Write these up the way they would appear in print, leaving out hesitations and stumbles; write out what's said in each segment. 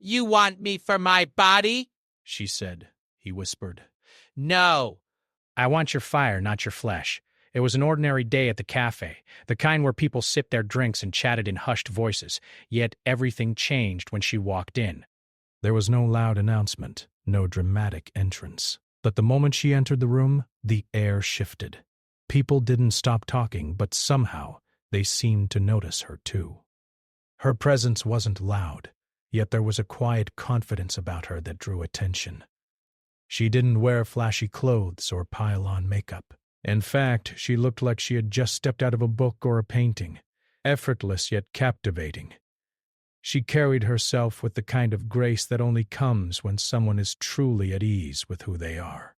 You want me for my body? She said. He whispered. No. I want your fire, not your flesh. It was an ordinary day at the cafe, the kind where people sipped their drinks and chatted in hushed voices, yet everything changed when she walked in. There was no loud announcement, no dramatic entrance. But the moment she entered the room, the air shifted. People didn't stop talking, but somehow they seemed to notice her too. Her presence wasn't loud, yet there was a quiet confidence about her that drew attention. She didn't wear flashy clothes or pile on makeup. In fact, she looked like she had just stepped out of a book or a painting, effortless yet captivating. She carried herself with the kind of grace that only comes when someone is truly at ease with who they are.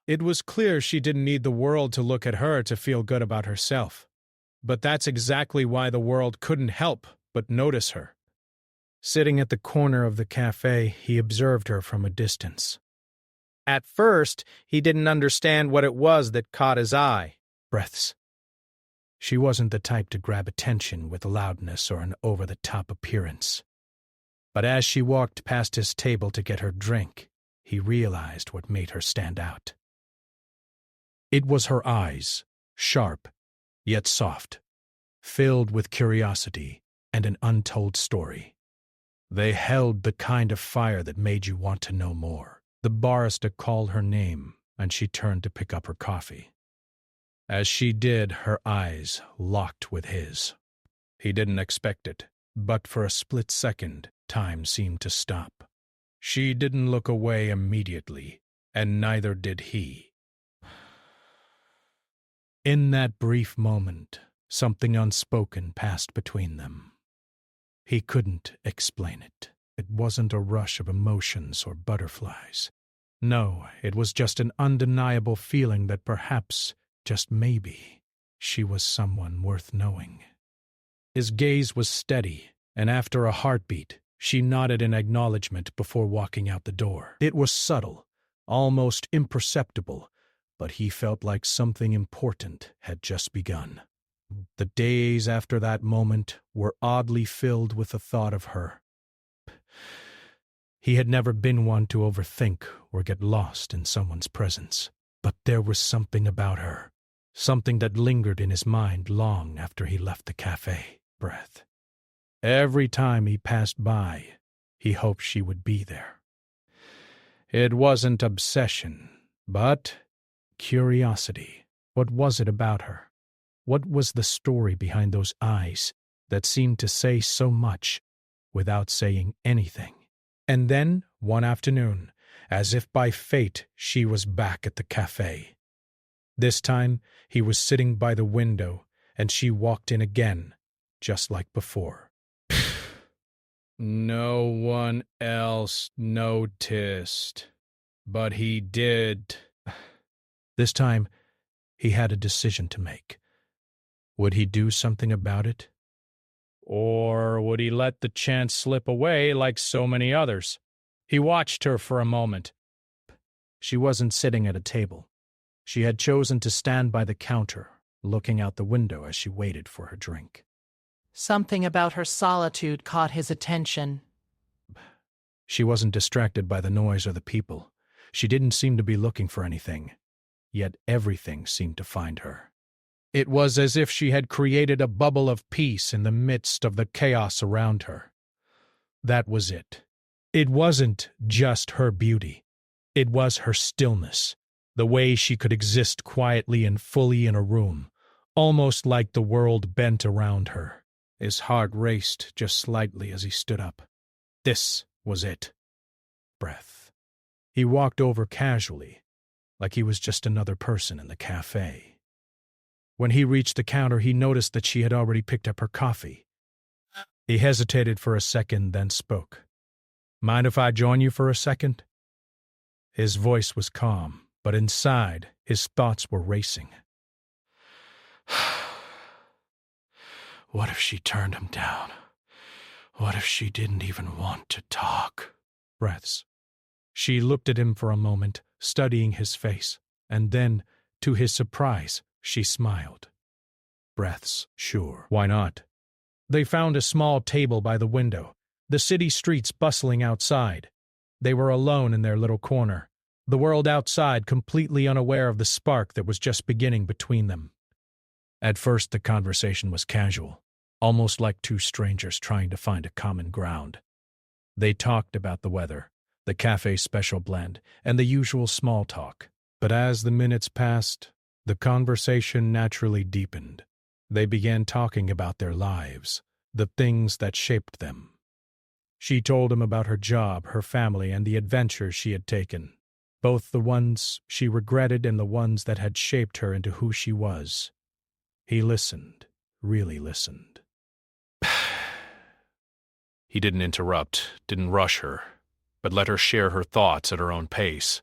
It was clear she didn't need the world to look at her to feel good about herself. But that's exactly why the world couldn't help but notice her. Sitting at the corner of the cafe, he observed her from a distance. At first, he didn't understand what it was that caught his eye. Breaths. She wasn't the type to grab attention with loudness or an over-the-top appearance. But as she walked past his table to get her drink, he realized what made her stand out. It was her eyes, sharp, yet soft, filled with curiosity and an untold story. They held the kind of fire that made you want to know more. The barista called her name, and she turned to pick up her coffee. As she did, her eyes locked with his. He didn't expect it, but for a split second, time seemed to stop. She didn't look away immediately, and neither did he. In that brief moment, something unspoken passed between them. He couldn't explain it. It wasn't a rush of emotions or butterflies. No, it was just an undeniable feeling that perhaps, just maybe, she was someone worth knowing. His gaze was steady, and after a heartbeat, she nodded in acknowledgement before walking out the door. It was subtle, almost imperceptible, but he felt like something important had just begun. The days after that moment were oddly filled with the thought of her. He had never been one to overthink or get lost in someone's presence, but there was something about her, something that lingered in his mind long after he left the cafe. Breath. Every time he passed by, he hoped she would be there. It wasn't obsession, but curiosity. What was it about her? What was the story behind those eyes that seemed to say so much without saying anything? And then, one afternoon, as if by fate, she was back at the cafe. This time, he was sitting by the window, and she walked in again, just like before. No one else noticed, but he did. This time, he had a decision to make. Would he do something about it? Or would he let the chance slip away like so many others? He watched her for a moment. She wasn't sitting at a table. She had chosen to stand by the counter, looking out the window as she waited for her drink. Something about her solitude caught his attention. She wasn't distracted by the noise or the people. She didn't seem to be looking for anything. Yet everything seemed to find her. It was as if she had created a bubble of peace in the midst of the chaos around her. That was it. It wasn't just her beauty. It was her stillness, the way she could exist quietly and fully in a room, almost like the world bent around her. His heart raced just slightly as he stood up. This was it. Breath. He walked over casually, like he was just another person in the cafe. When he reached the counter, he noticed that she had already picked up her coffee. He hesitated for a second, then spoke. Mind if I join you for a second? His voice was calm, but inside, his thoughts were racing. What if she turned him down? What if she didn't even want to talk? Breaths. She looked at him for a moment, studying his face, and then, to his surprise, she smiled. Breaths. Sure, why not? They found a small table by the window, the city streets bustling outside. They were alone in their little corner, the world outside completely unaware of the spark that was just beginning between them. At first, the conversation was casual, almost like two strangers trying to find a common ground. They talked about the weather, the cafe's special blend, and the usual small talk. But as the minutes passed, the conversation naturally deepened. They began talking about their lives, the things that shaped them. She told him about her job, her family, and the adventures she had taken, both the ones she regretted and the ones that had shaped her into who she was. He listened, really listened. He didn't interrupt, didn't rush her, but let her share her thoughts at her own pace.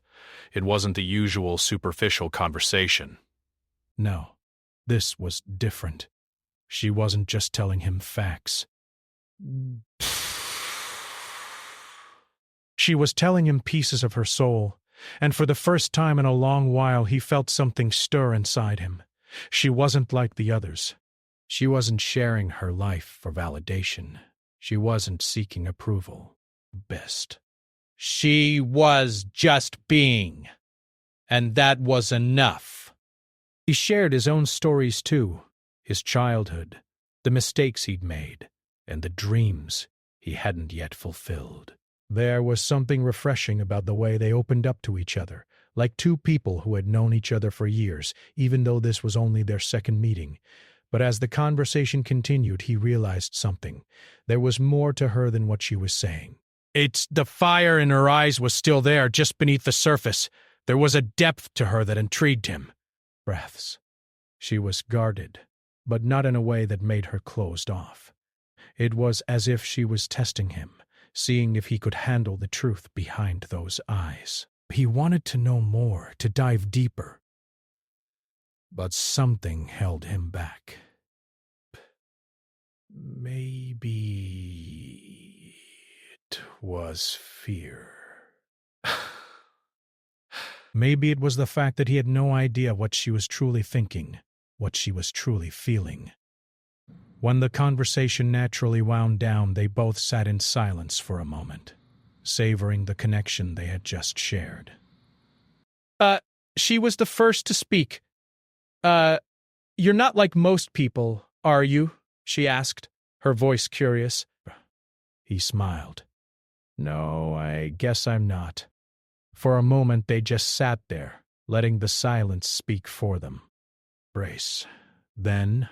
It wasn't the usual superficial conversation. No, this was different. She wasn't just telling him facts. She was telling him pieces of her soul, and for the first time in a long while he felt something stir inside him. She wasn't like the others. She wasn't sharing her life for validation. She wasn't seeking approval. Best. She was just being, and that was enough. He shared his own stories too, his childhood, the mistakes he'd made, and the dreams he hadn't yet fulfilled. There was something refreshing about the way they opened up to each other, like two people who had known each other for years, even though this was only their second meeting. But as the conversation continued, he realized something. There was more to her than what she was saying. The fire in her eyes was still there, just beneath the surface. There was a depth to her that intrigued him. Breaths. She was guarded, but not in a way that made her closed off. It was as if she was testing him, seeing if he could handle the truth behind those eyes. He wanted to know more, to dive deeper. But something held him back. Maybe it was fear. Maybe it was the fact that he had no idea what she was truly thinking, what she was truly feeling. When the conversation naturally wound down, they both sat in silence for a moment, savoring the connection they had just shared. She was the first to speak. You're not like most people, are you? She asked, her voice curious. He smiled. No, I guess I'm not. For a moment they just sat there, letting the silence speak for them. Brace. Then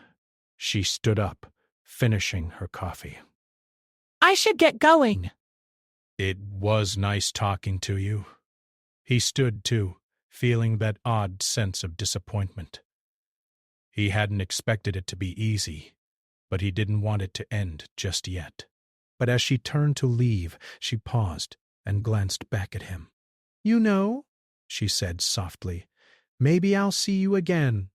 she stood up, finishing her coffee. I should get going. It was nice talking to you. He stood too, feeling that odd sense of disappointment. He hadn't expected it to be easy, but he didn't want it to end just yet. But as she turned to leave, she paused and glanced back at him. You know, she said softly, maybe I'll see you again.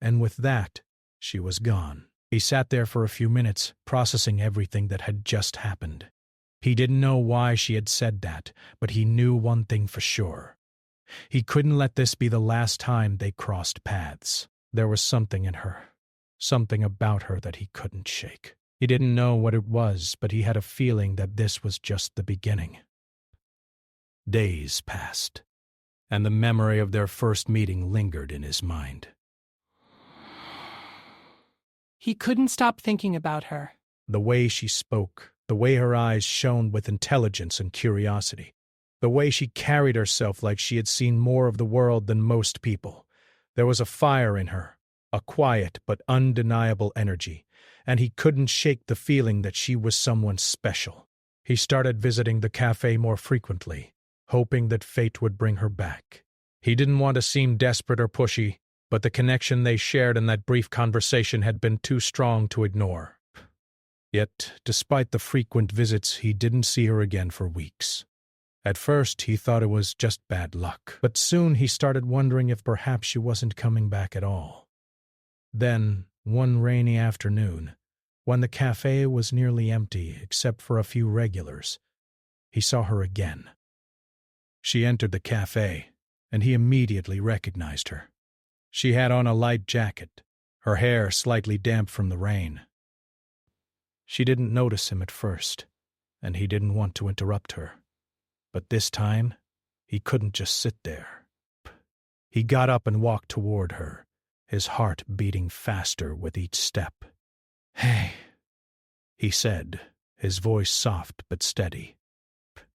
And with that, she was gone. He sat there for a few minutes, processing everything that had just happened. He didn't know why she had said that, but he knew one thing for sure. He couldn't let this be the last time they crossed paths. There was something in her, something about her that he couldn't shake. He didn't know what it was, but he had a feeling that this was just the beginning. Days passed, and the memory of their first meeting lingered in his mind. He couldn't stop thinking about her. The way she spoke, the way her eyes shone with intelligence and curiosity, the way she carried herself like she had seen more of the world than most people. There was a fire in her, a quiet but undeniable energy, and he couldn't shake the feeling that she was someone special. He started visiting the cafe more frequently, hoping that fate would bring her back. He didn't want to seem desperate or pushy, but the connection they shared in that brief conversation had been too strong to ignore. Yet, despite the frequent visits, he didn't see her again for weeks. At first, he thought it was just bad luck, but soon he started wondering if perhaps she wasn't coming back at all. Then, one rainy afternoon, when the cafe was nearly empty except for a few regulars, he saw her again. She entered the cafe, and he immediately recognized her. She had on a light jacket, her hair slightly damp from the rain. She didn't notice him at first, and he didn't want to interrupt her. But this time, he couldn't just sit there. He got up and walked toward her, his heart beating faster with each step. "Hey," he said, his voice soft but steady.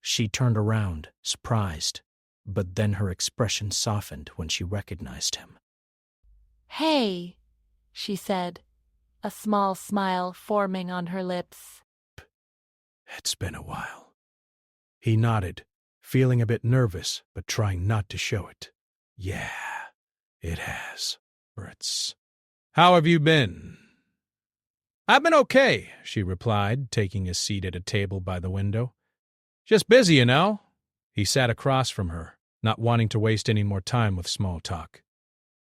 She turned around, surprised, but then her expression softened when she recognized him. "Hey," she said, a small smile forming on her lips. "It's been a while." He nodded, feeling a bit nervous, but trying not to show it. "Yeah, it has, Fritz. How have you been?" "I've been okay," she replied, taking a seat at a table by the window. "Just busy, you know." He sat across from her, not wanting to waste any more time with small talk.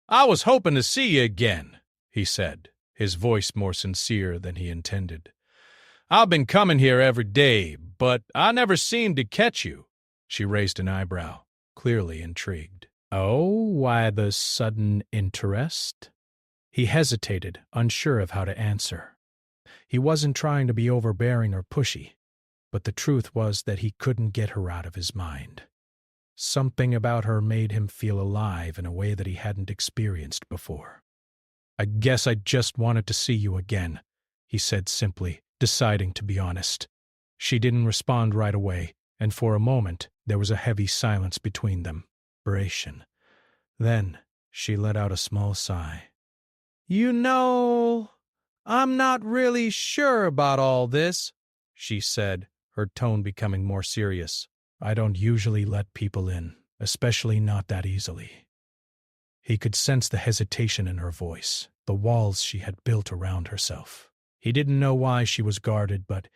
"I was hoping to see you again," he said, his voice more sincere than he intended. "I've been coming here every day, but I never seemed to catch you." She raised an eyebrow, clearly intrigued. "Oh, why the sudden interest?" He hesitated, unsure of how to answer. He wasn't trying to be overbearing or pushy, but the truth was that he couldn't get her out of his mind. Something about her made him feel alive in a way that he hadn't experienced before. "I guess I just wanted to see you again," he said simply, deciding to be honest. She didn't respond right away, and for a moment there was a heavy silence between them. Then she let out a small sigh. "You know, I'm not really sure about all this," she said, her tone becoming more serious. "I don't usually let people in, especially not that easily." He could sense the hesitation in her voice, the walls she had built around herself. He didn't know why she was guarded, but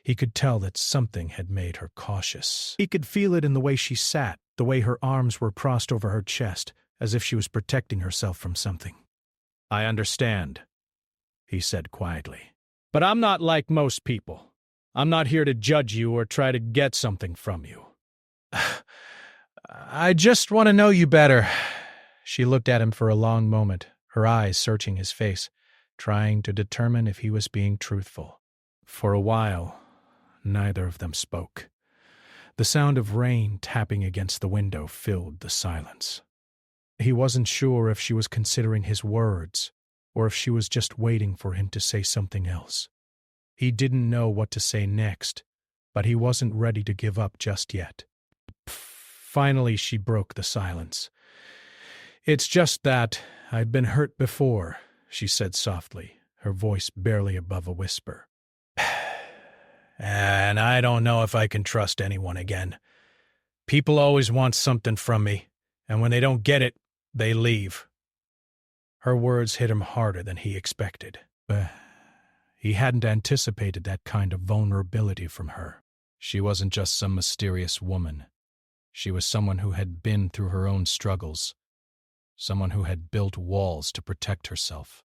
he could tell that something had made her cautious. He could feel it in the way she sat, the way her arms were crossed over her chest, as if she was protecting herself from something. "I understand," he said quietly. "But I'm not like most people. I'm not here to judge you or try to get something from you. I just want to know you better." She looked at him for a long moment, her eyes searching his face, trying to determine if he was being truthful. For a while, neither of them spoke. The sound of rain tapping against the window filled the silence. He wasn't sure if she was considering his words, or if she was just waiting for him to say something else. He didn't know what to say next, but he wasn't ready to give up just yet. Finally, she broke the silence. "It's just that I'd been hurt before," she said softly, her voice barely above a whisper. "And I don't know if I can trust anyone again. People always want something from me, and when they don't get it, they leave." Her words hit him harder than he expected. He hadn't anticipated that kind of vulnerability from her. She wasn't just some mysterious woman. She was someone who had been through her own struggles, someone who had built walls to protect herself.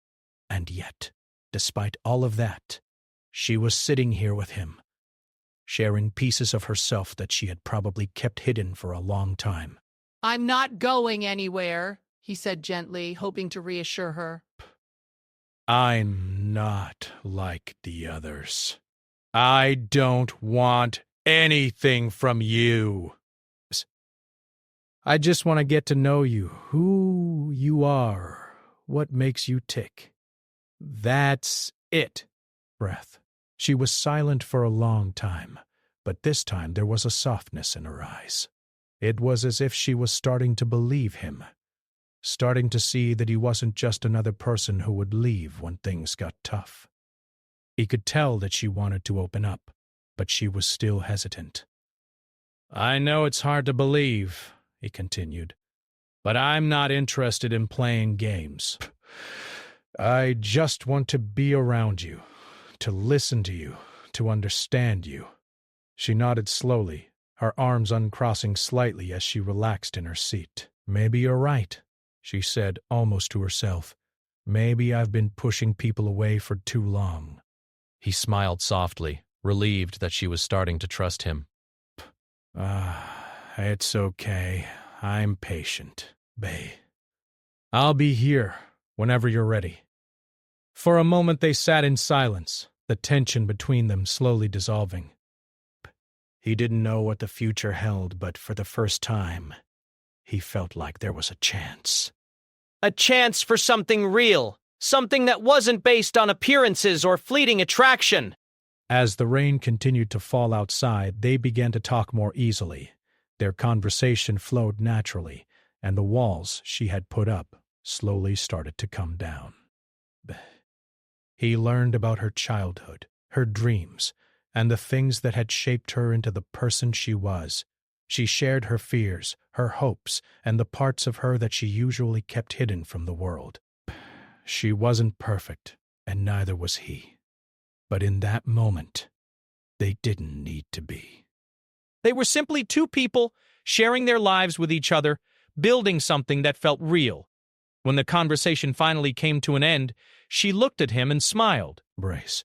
And yet, despite all of that, she was sitting here with him, sharing pieces of herself that she had probably kept hidden for a long time. "I'm not going anywhere," he said gently, hoping to reassure her. "I'm not like the others. I don't want anything from you. I just want to get to know you, who you are, what makes you tick. That's it." Breath. She was silent for a long time, but this time there was a softness in her eyes. It was as if she was starting to believe him, starting to see that he wasn't just another person who would leave when things got tough. He could tell that she wanted to open up, but she was still hesitant. "I know it's hard to believe," he continued, "but I'm not interested in playing games. I just want to be around you, to listen to you, to understand you." She nodded slowly, her arms uncrossing slightly as she relaxed in her seat. "Maybe you're right," she said almost to herself. "Maybe I've been pushing people away for too long." He smiled softly, relieved that she was starting to trust him. It's okay. I'm patient, bae. I'll be here whenever you're ready." For a moment they sat in silence, the tension between them slowly dissolving. He didn't know what the future held, but for the first time, he felt like there was a chance. A chance for something real, something that wasn't based on appearances or fleeting attraction. As the rain continued to fall outside, they began to talk more easily. Their conversation flowed naturally, and the walls she had put up slowly started to come down. He learned about her childhood, her dreams, and the things that had shaped her into the person she was. She shared her fears, her hopes, and the parts of her that she usually kept hidden from the world. She wasn't perfect, and neither was he. But in that moment, they didn't need to be. They were simply two people sharing their lives with each other, building something that felt real. When the conversation finally came to an end, she looked at him and smiled. Brace.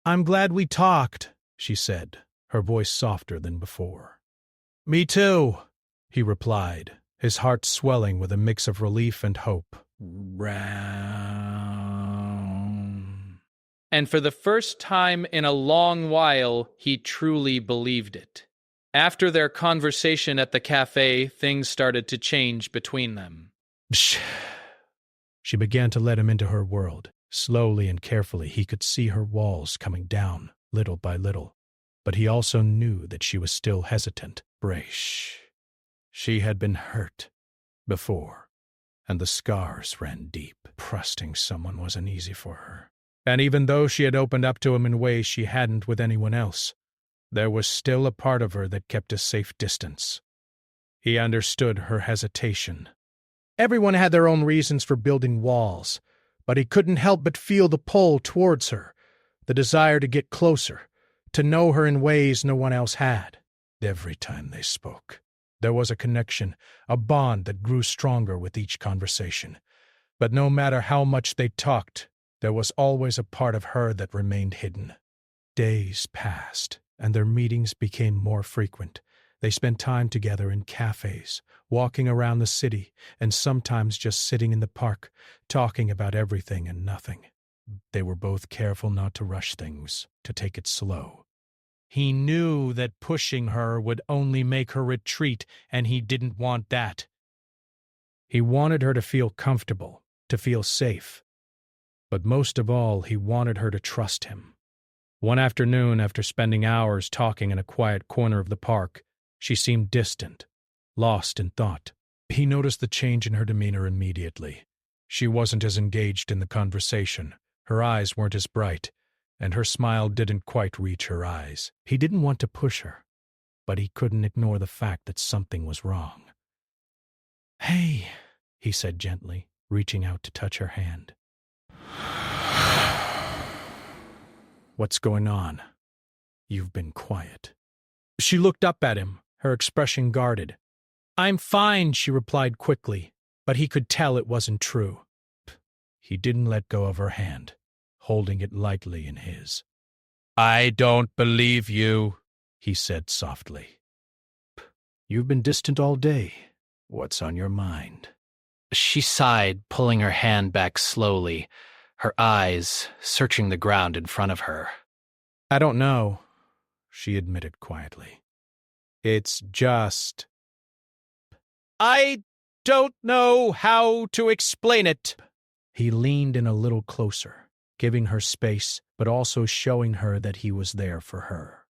I'm glad we talked, she said, her voice softer than before. Me too, he replied, his heart swelling with a mix of relief and hope. And for the first time in a long while, he truly believed it. After their conversation at the cafe, things started to change between them. She began to let him into her world. Slowly and carefully, he could see her walls coming down, little by little. But he also knew that she was still hesitant. Brace. She had been hurt before, and the scars ran deep. Trusting someone wasn't easy for her. And even though she had opened up to him in ways she hadn't with anyone else, there was still a part of her that kept a safe distance. He understood her hesitation. Everyone had their own reasons for building walls, but he couldn't help but feel the pull towards her, the desire to get closer, to know her in ways no one else had. Every time they spoke, there was a connection, a bond that grew stronger with each conversation. But no matter how much they talked, there was always a part of her that remained hidden. Days passed, and their meetings became more frequent. They spent time together in cafes, walking around the city, and sometimes just sitting in the park, talking about everything and nothing. They were both careful not to rush things, to take it slow. He knew that pushing her would only make her retreat, and he didn't want that. He wanted her to feel comfortable, to feel safe. But most of all, he wanted her to trust him. One afternoon, after spending hours talking in a quiet corner of the park, she seemed distant, lost in thought. He noticed the change in her demeanor immediately. She wasn't as engaged in the conversation, her eyes weren't as bright, and her smile didn't quite reach her eyes. He didn't want to push her, but he couldn't ignore the fact that something was wrong. "Hey," he said gently, reaching out to touch her hand. "What's going on? You've been quiet." She looked up at him, her expression guarded. "I'm fine," she replied quickly, but he could tell it wasn't true. He didn't let go of her hand, holding it lightly in his. "I don't believe you," he said softly. "You've been distant all day. What's on your mind?" She sighed, pulling her hand back slowly, her eyes searching the ground in front of her. "I don't know," she admitted quietly. "It's just... I don't know how to explain it." He leaned in a little closer, giving her space, but also showing her that he was there for her.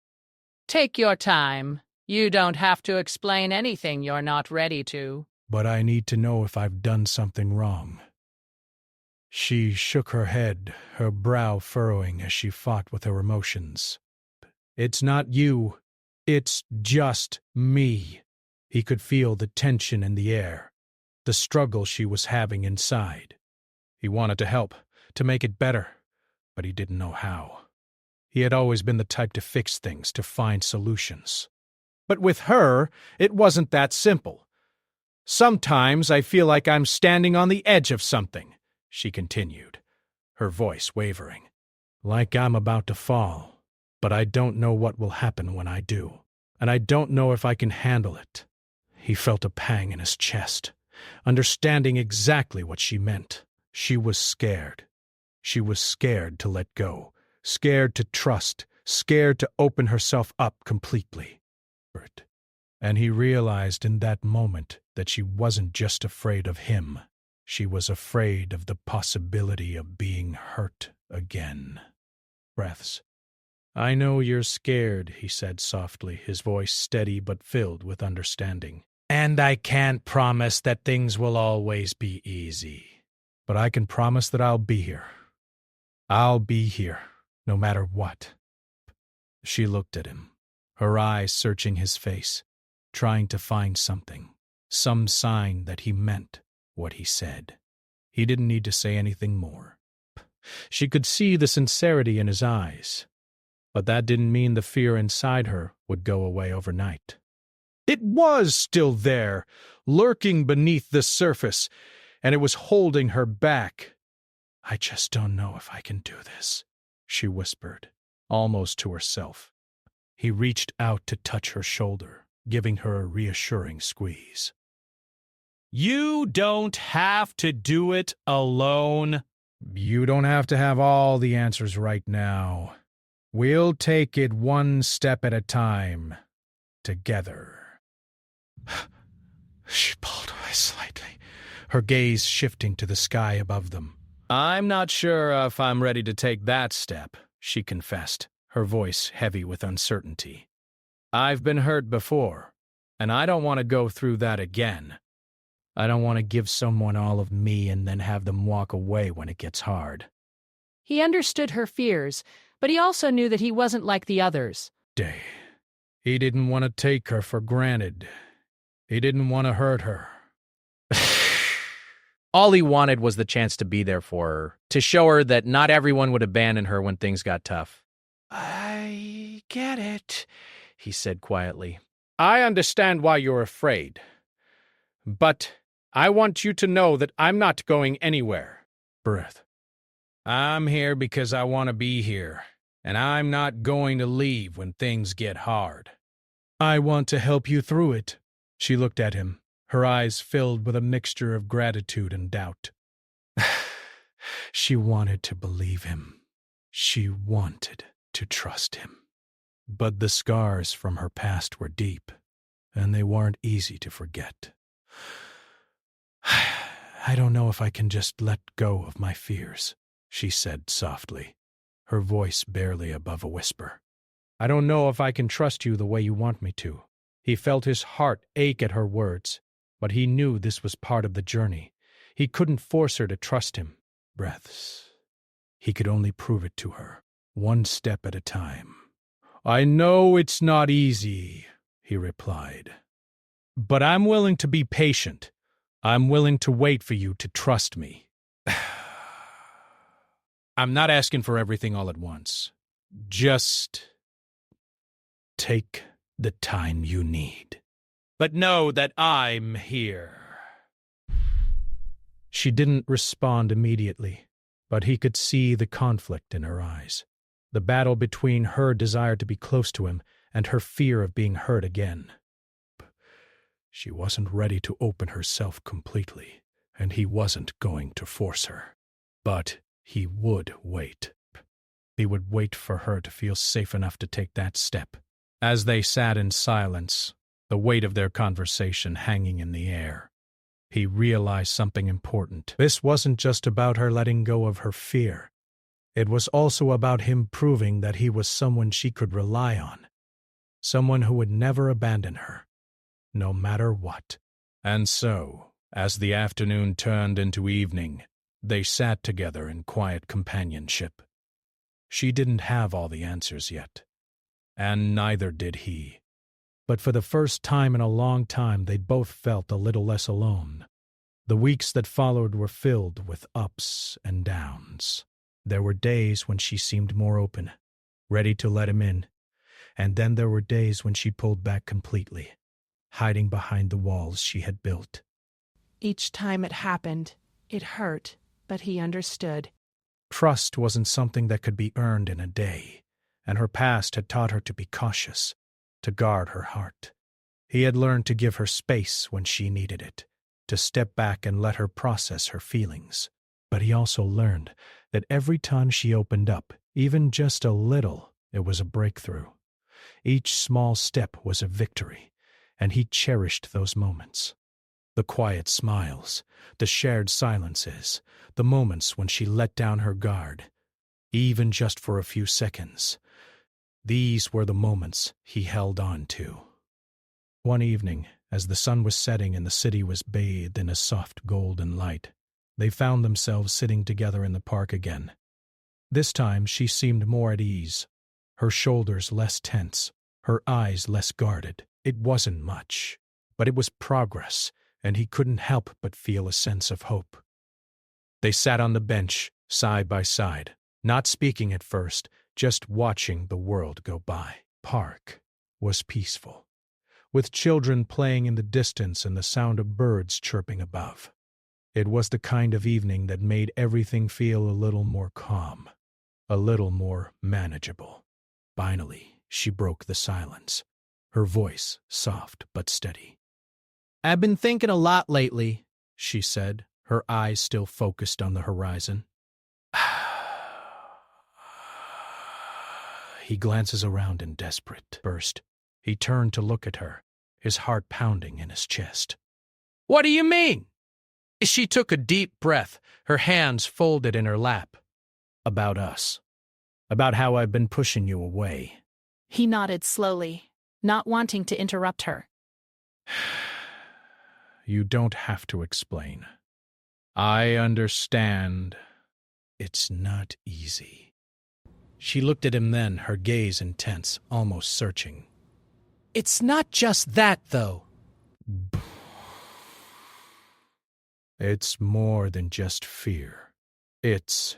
Take your time. You don't have to explain anything you're not ready to. But I need to know if I've done something wrong. She shook her head, her brow furrowing as she fought with her emotions. "It's not you. It's just me." He could feel the tension in the air, the struggle she was having inside. He wanted to help, to make it better, but he didn't know how. He had always been the type to fix things, to find solutions. But with her, it wasn't that simple. "Sometimes I feel like I'm standing on the edge of something," she continued, her voice wavering. "Like I'm about to fall, but I don't know what will happen when I do, and I don't know if I can handle it." He felt a pang in his chest, understanding exactly what she meant. She was scared. She was scared to let go, scared to trust, scared to open herself up completely. And he realized in that moment that she wasn't just afraid of him. She was afraid of the possibility of being hurt again. Breaths. "I know you're scared," he said softly, his voice steady but filled with understanding. "And I can't promise that things will always be easy. But I can promise that I'll be here. I'll be here, no matter what." She looked at him, her eyes searching his face, trying to find something, some sign that he meant what he said. He didn't need to say anything more. She could see the sincerity in his eyes, but that didn't mean the fear inside her would go away overnight. It was still there, lurking beneath the surface, and it was holding her back. "I just don't know if I can do this," she whispered, almost to herself. He reached out to touch her shoulder, giving her a reassuring squeeze. You don't have to do it alone. You don't have to have all the answers right now. We'll take it one step at a time, together. She pulled away slightly, her gaze shifting to the sky above them. "I'm not sure if I'm ready to take that step," she confessed, her voice heavy with uncertainty. "I've been hurt before, and I don't want to go through that again. I don't want to give someone all of me and then have them walk away when it gets hard." He understood her fears, but he also knew that he wasn't like the others. He didn't want to take her for granted. He didn't want to hurt her. All he wanted was the chance to be there for her, to show her that not everyone would abandon her when things got tough. "I get it," he said quietly. "I understand why you're afraid. But I want you to know that I'm not going anywhere." Breath. "I'm here because I want to be here, and I'm not going to leave when things get hard." "I want to help you through it." She looked at him, her eyes filled with a mixture of gratitude and doubt. She wanted to believe him. She wanted to trust him. But the scars from her past were deep, and they weren't easy to forget. "I don't know if I can just let go of my fears," she said softly, her voice barely above a whisper. "I don't know if I can trust you the way you want me to." He felt his heart ache at her words, but he knew this was part of the journey. He couldn't force her to trust him. Breaths. He could only prove it to her, one step at a time. "I know it's not easy," he replied, "but I'm willing to be patient. I'm willing to wait for you to trust me. I'm not asking for everything all at once. Just take the time you need. But know that I'm here." She didn't respond immediately, but he could see the conflict in her eyes, the battle between her desire to be close to him and her fear of being hurt again. She wasn't ready to open herself completely, and he wasn't going to force her. But he would wait. He would wait for her to feel safe enough to take that step. As they sat in silence, the weight of their conversation hanging in the air, he realized something important. This wasn't just about her letting go of her fear. It was also about him proving that he was someone she could rely on, someone who would never abandon her, no matter what. And so, as the afternoon turned into evening, they sat together in quiet companionship. She didn't have all the answers yet, and neither did he. But for the first time in a long time, they both felt a little less alone. The weeks that followed were filled with ups and downs. There were days when she seemed more open, ready to let him in, and then there were days when she pulled back completely, hiding behind the walls she had built. Each time it happened, it hurt, but he understood. Trust wasn't something that could be earned in a day, and her past had taught her to be cautious, to guard her heart. He had learned to give her space when she needed it, to step back and let her process her feelings. But he also learned that every time she opened up, even just a little, It was a breakthrough. Each small step was a victory, and he cherished those moments. The quiet smiles, the shared silences, the moments when she let down her guard, even just for a few seconds. These were the moments he held on to. One evening, as the sun was setting and the city was bathed in a soft golden light, they found themselves sitting together in the park again. This time she seemed more at ease, her shoulders less tense, her eyes less guarded. It wasn't much, but it was progress, and he couldn't help but feel a sense of hope. They sat on the bench, side by side, not speaking at first, just watching the world go by. Park was peaceful, with children playing in the distance and the sound of birds chirping above. It was the kind of evening that made everything feel a little more calm, a little more manageable. Finally, she broke the silence, her voice soft but steady. I've been thinking a lot lately, She said, her eyes still focused on the horizon. He glances around in desperate burst. He turned to look at her, his heart pounding in his chest. What do you mean? She took a deep breath, her hands folded in her lap. About us. About how I've been pushing you away. He nodded slowly, not wanting to interrupt her. You don't have to explain. I understand. It's not easy. She looked at him then, her gaze intense, almost searching. It's not just that, though. It's more than just fear. It's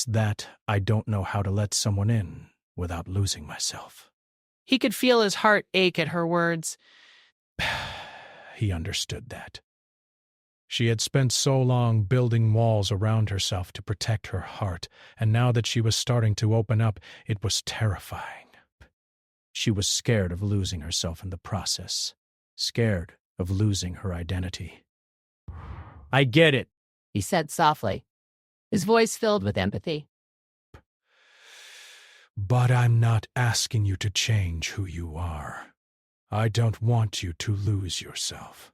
that I don't know how to let someone in without losing myself. He could feel his heart ache at her words. He understood that. She had spent so long building walls around herself to protect her heart, and now that she was starting to open up, it was terrifying. She was scared of losing herself in the process, scared of losing her identity. I get it, he said softly, his voice filled with empathy. But I'm not asking you to change who you are. I don't want you to lose yourself.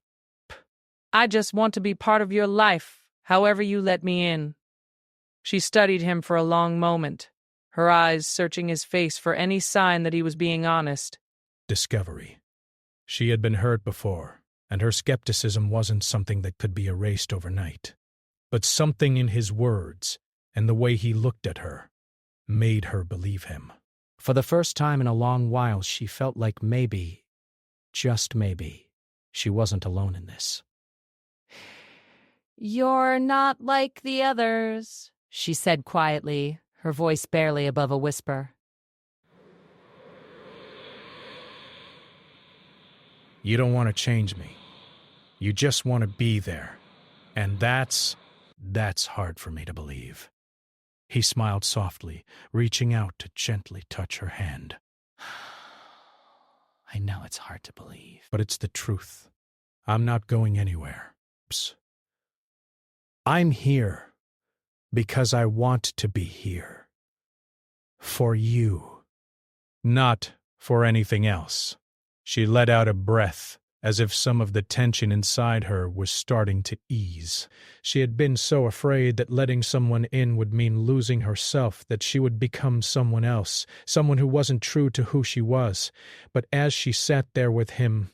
I just want to be part of your life, however you let me in. She studied him for a long moment, her eyes searching his face for any sign that he was being honest. Discovery. She had been hurt before, and her skepticism wasn't something that could be erased overnight. But something in his words, and the way he looked at her, made her believe him. For the first time in a long while, she felt like maybe, just maybe, she wasn't alone in this. You're not like the others, She said quietly, her voice barely above a whisper. You don't want to change me. You just want to be there. And that's hard for me to believe. He smiled softly, reaching out to gently touch her hand. I know it's hard to believe. But it's the truth. I'm not going anywhere. Psst. I'm here because I want to be here. For you. Not for anything else. She let out a breath, as if some of the tension inside her was starting to ease. She had been so afraid that letting someone in would mean losing herself, that she would become someone else, someone who wasn't true to who she was. But as she sat there with him,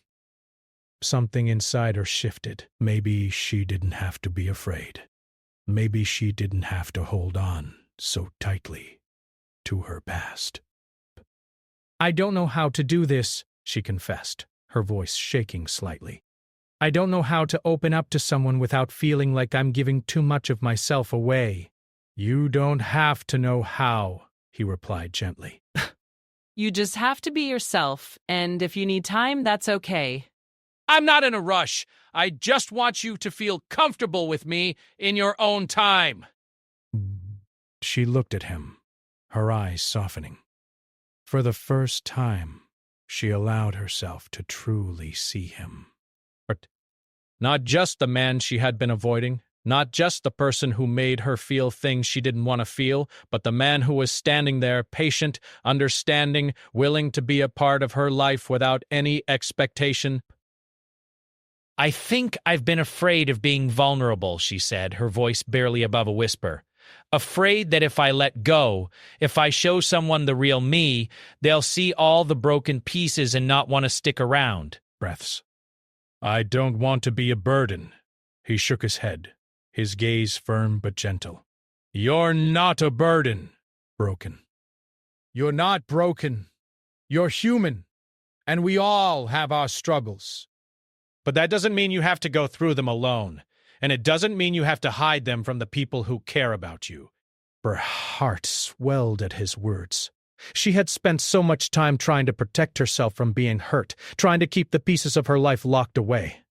something inside her shifted. Maybe she didn't have to be afraid. Maybe she didn't have to hold on so tightly to her past. I don't know how to do this, she confessed, her voice shaking slightly. I don't know how to open up to someone without feeling like I'm giving too much of myself away. You don't have to know how, he replied gently. You just have to be yourself, and if you need time, that's okay. I'm not in a rush. I just want you to feel comfortable with me in your own time. She looked at him, her eyes softening. For the first time, she allowed herself to truly see him. Not just the man she had been avoiding, Not just the person who made her feel things she didn't want to feel, but the man who was standing there, patient, understanding, willing to be a part of her life without any expectation. I think I've been afraid of being vulnerable, she said, her voice barely above a whisper. Afraid that if I let go, if I show someone the real me, they'll see all the broken pieces and not want to stick around. Breaths. I don't want to be a burden. He shook his head, his gaze firm but gentle. You're not a burden. Broken. You're not broken. You're human. And we all have our struggles. But that doesn't mean you have to go through them alone. And it doesn't mean you have to hide them from the people who care about you. Her heart swelled at his words. She had spent so much time trying to protect herself from being hurt, trying to keep the pieces of her life locked away.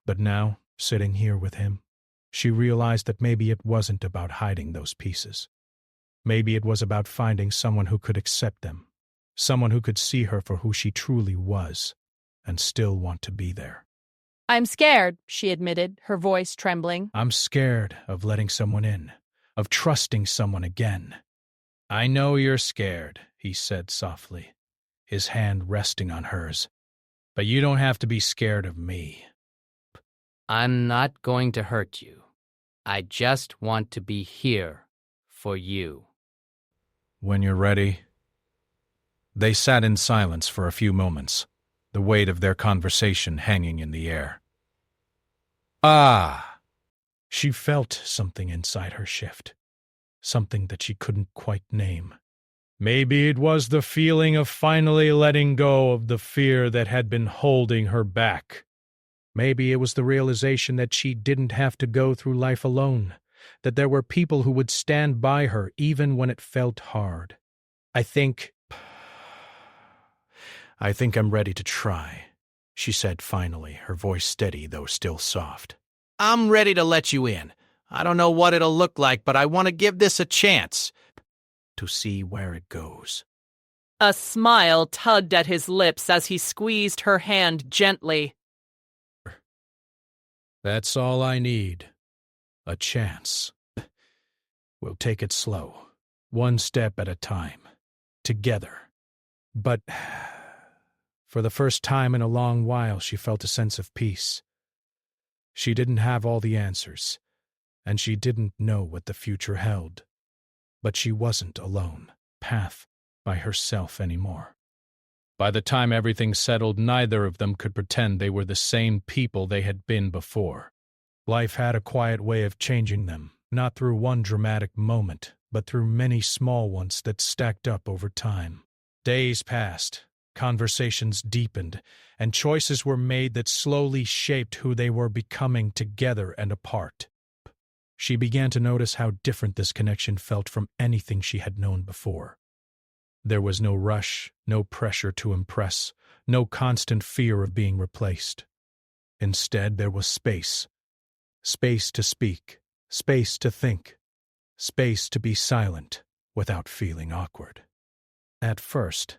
But now, sitting here with him, she realized that maybe it wasn't about hiding those pieces. Maybe it was about finding someone who could accept them, someone who could see her for who she truly was, and still want to be there. I'm scared, she admitted, her voice trembling. I'm scared of letting someone in, of trusting someone again. I know you're scared, he said softly, his hand resting on hers. But you don't have to be scared of me. I'm not going to hurt you. I just want to be here for you. When you're ready. They sat in silence for a few moments, the weight of their conversation hanging in the air. Ah! She felt something inside her shift, something that she couldn't quite name. Maybe it was the feeling of finally letting go of the fear that had been holding her back. Maybe it was the realization that she didn't have to go through life alone, that there were people who would stand by her even when it felt hard. I think I'm ready to try, she said finally, her voice steady though still soft. I'm ready to let you in. I don't know what it'll look like, but I want to give this a chance. To see where it goes. A smile tugged at his lips as he squeezed her hand gently. That's all I need. A chance. We'll take it slow, one step at a time, together. But for the first time in a long while, she felt a sense of peace. She didn't have all the answers, and she didn't know what the future held. But she wasn't alone, path by herself anymore. By the time everything settled, neither of them could pretend they were the same people they had been before. Life had a quiet way of changing them, not through one dramatic moment, but through many small ones that stacked up over time. Days passed, conversations deepened, and choices were made that slowly shaped who they were becoming together and apart. She began to notice how different this connection felt from anything she had known before. There was no rush, no pressure to impress, no constant fear of being replaced. Instead, there was space. Space to speak, space to think, space to be silent without feeling awkward. At first,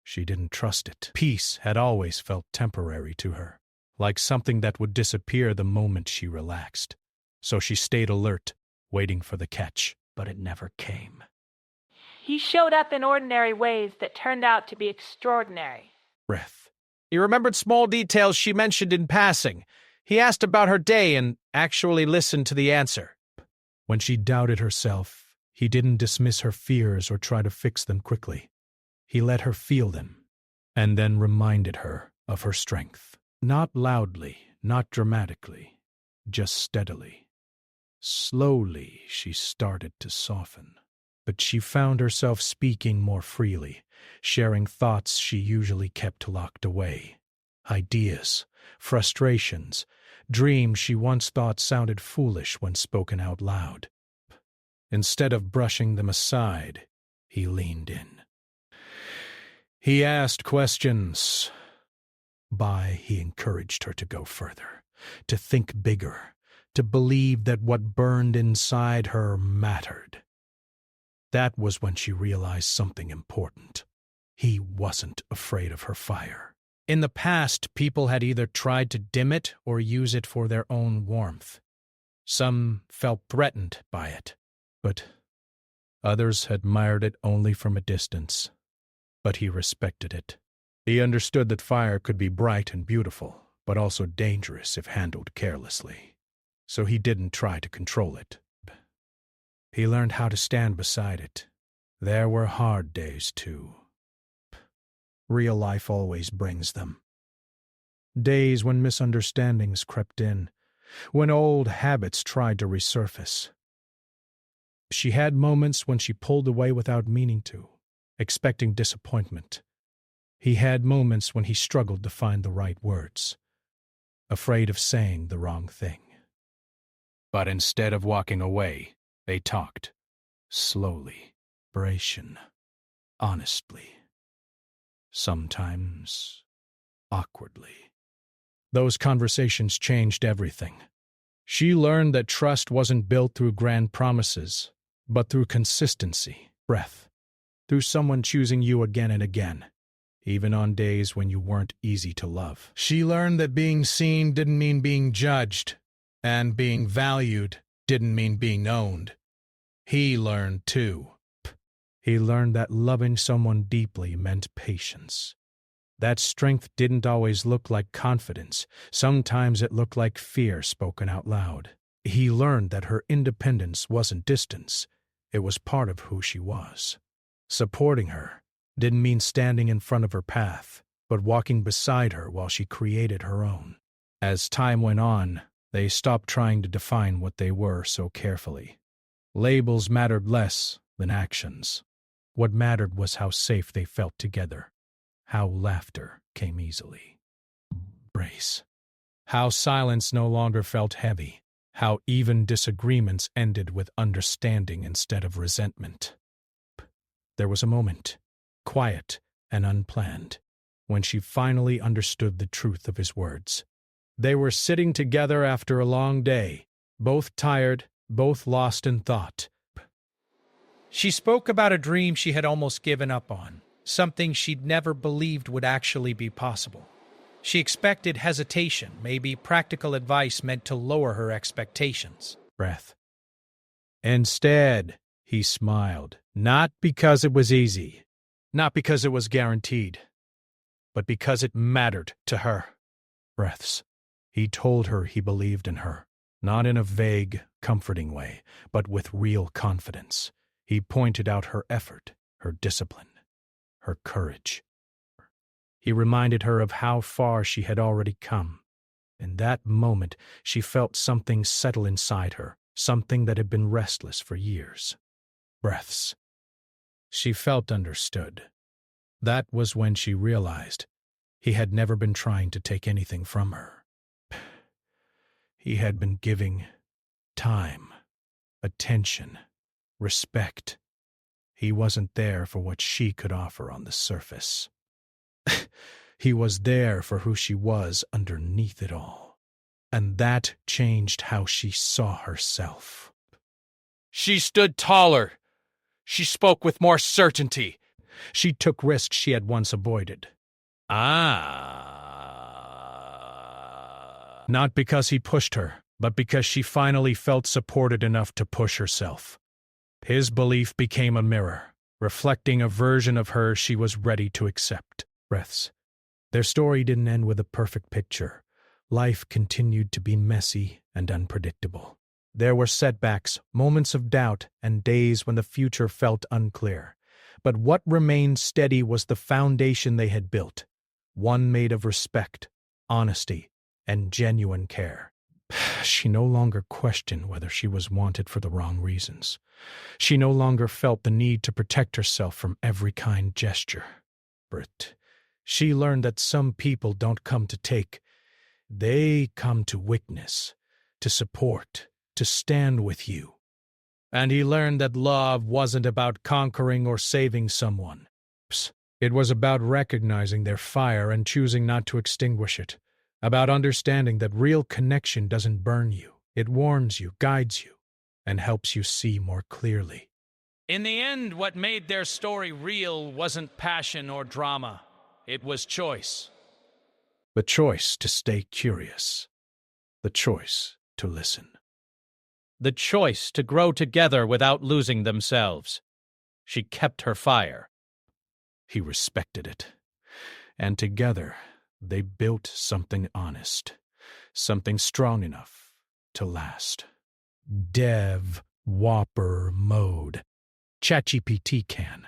she didn't trust it. Peace had always felt temporary to her, like something that would disappear the moment she relaxed. So she stayed alert, waiting for the catch, but it never came. He showed up in ordinary ways that turned out to be extraordinary. Breath. He remembered small details she mentioned in passing. He asked about her day and actually listened to the answer. When she doubted herself, he didn't dismiss her fears or try to fix them quickly. He let her feel them, and then reminded her of her strength. Not loudly, not dramatically, just steadily. Slowly, she started to soften. But she found herself speaking more freely, sharing thoughts she usually kept locked away. Ideas, frustrations, dreams she once thought sounded foolish when spoken out loud. Instead of brushing them aside, he leaned in. He asked questions. He encouraged her to go further, to think bigger, to believe that what burned inside her mattered. That was when she realized something important. He wasn't afraid of her fire. In the past, people had either tried to dim it or use it for their own warmth. Some felt threatened by it, but others admired it only from a distance. But he respected it. He understood that fire could be bright and beautiful, but also dangerous if handled carelessly. So he didn't try to control it. He learned how to stand beside it. There were hard days, too. Real life always brings them. Days when misunderstandings crept in, when old habits tried to resurface. She had moments when she pulled away without meaning to, expecting disappointment. He had moments when he struggled to find the right words, afraid of saying the wrong thing. But instead of walking away, they talked, slowly, honestly, sometimes awkwardly. Those conversations changed everything. She learned that trust wasn't built through grand promises, but through consistency, through someone choosing you again and again, even on days when you weren't easy to love. She learned that being seen didn't mean being judged, and being valued didn't mean being owned. He learned, too. He learned that loving someone deeply meant patience. That strength didn't always look like confidence. Sometimes it looked like fear spoken out loud. He learned that her independence wasn't distance. It was part of who she was. Supporting her didn't mean standing in front of her path, but walking beside her while she created her own. As time went on, they stopped trying to define what they were so carefully. Labels mattered less than actions. What mattered was how safe they felt together, how laughter came easily. Embrace. How silence no longer felt heavy, how even disagreements ended with understanding instead of resentment. There was a moment, quiet and unplanned, when she finally understood the truth of his words. They were sitting together after a long day, both tired, both lost in thought. She spoke about a dream she had almost given up on, something she'd never believed would actually be possible. She expected hesitation, maybe practical advice meant to lower her expectations. Instead, he smiled, not because it was easy, not because it was guaranteed, but because it mattered to her. He told her he believed in her, not in a vague, comforting way, but with real confidence. He pointed out her effort, her discipline, her courage. He reminded her of how far she had already come. In that moment, she felt something settle inside her, something that had been restless for years. She felt understood. That was when she realized he had never been trying to take anything from her. He had been giving time, attention, respect. He wasn't there for what she could offer on the surface. He was there for who she was underneath it all. And that changed how she saw herself. She stood taller. She spoke with more certainty. She took risks she had once avoided. Not because he pushed her, but because she finally felt supported enough to push herself. His belief became a mirror, reflecting a version of her she was ready to accept. Their story didn't end with a perfect picture. Life continued to be messy and unpredictable. There were setbacks, moments of doubt, and days when the future felt unclear. But what remained steady was the foundation they had built, one made of respect, honesty, and genuine care. She no longer questioned whether she was wanted for the wrong reasons. She no longer felt the need to protect herself from every kind gesture. She learned that some people don't come to take. They come to witness, to support, to stand with you. And he learned that love wasn't about conquering or saving someone. It was about recognizing their fire and choosing not to extinguish it. About understanding that real connection doesn't burn you. It warms you, guides you, and helps you see more clearly. In the end, what made their story real wasn't passion or drama. It was choice. The choice to stay curious. The choice to listen. the choice to grow together without losing themselves. She kept her fire. He respected it. And together, they built something honest, something strong enough to last. Dev Whopper Mode. ChatGPT can.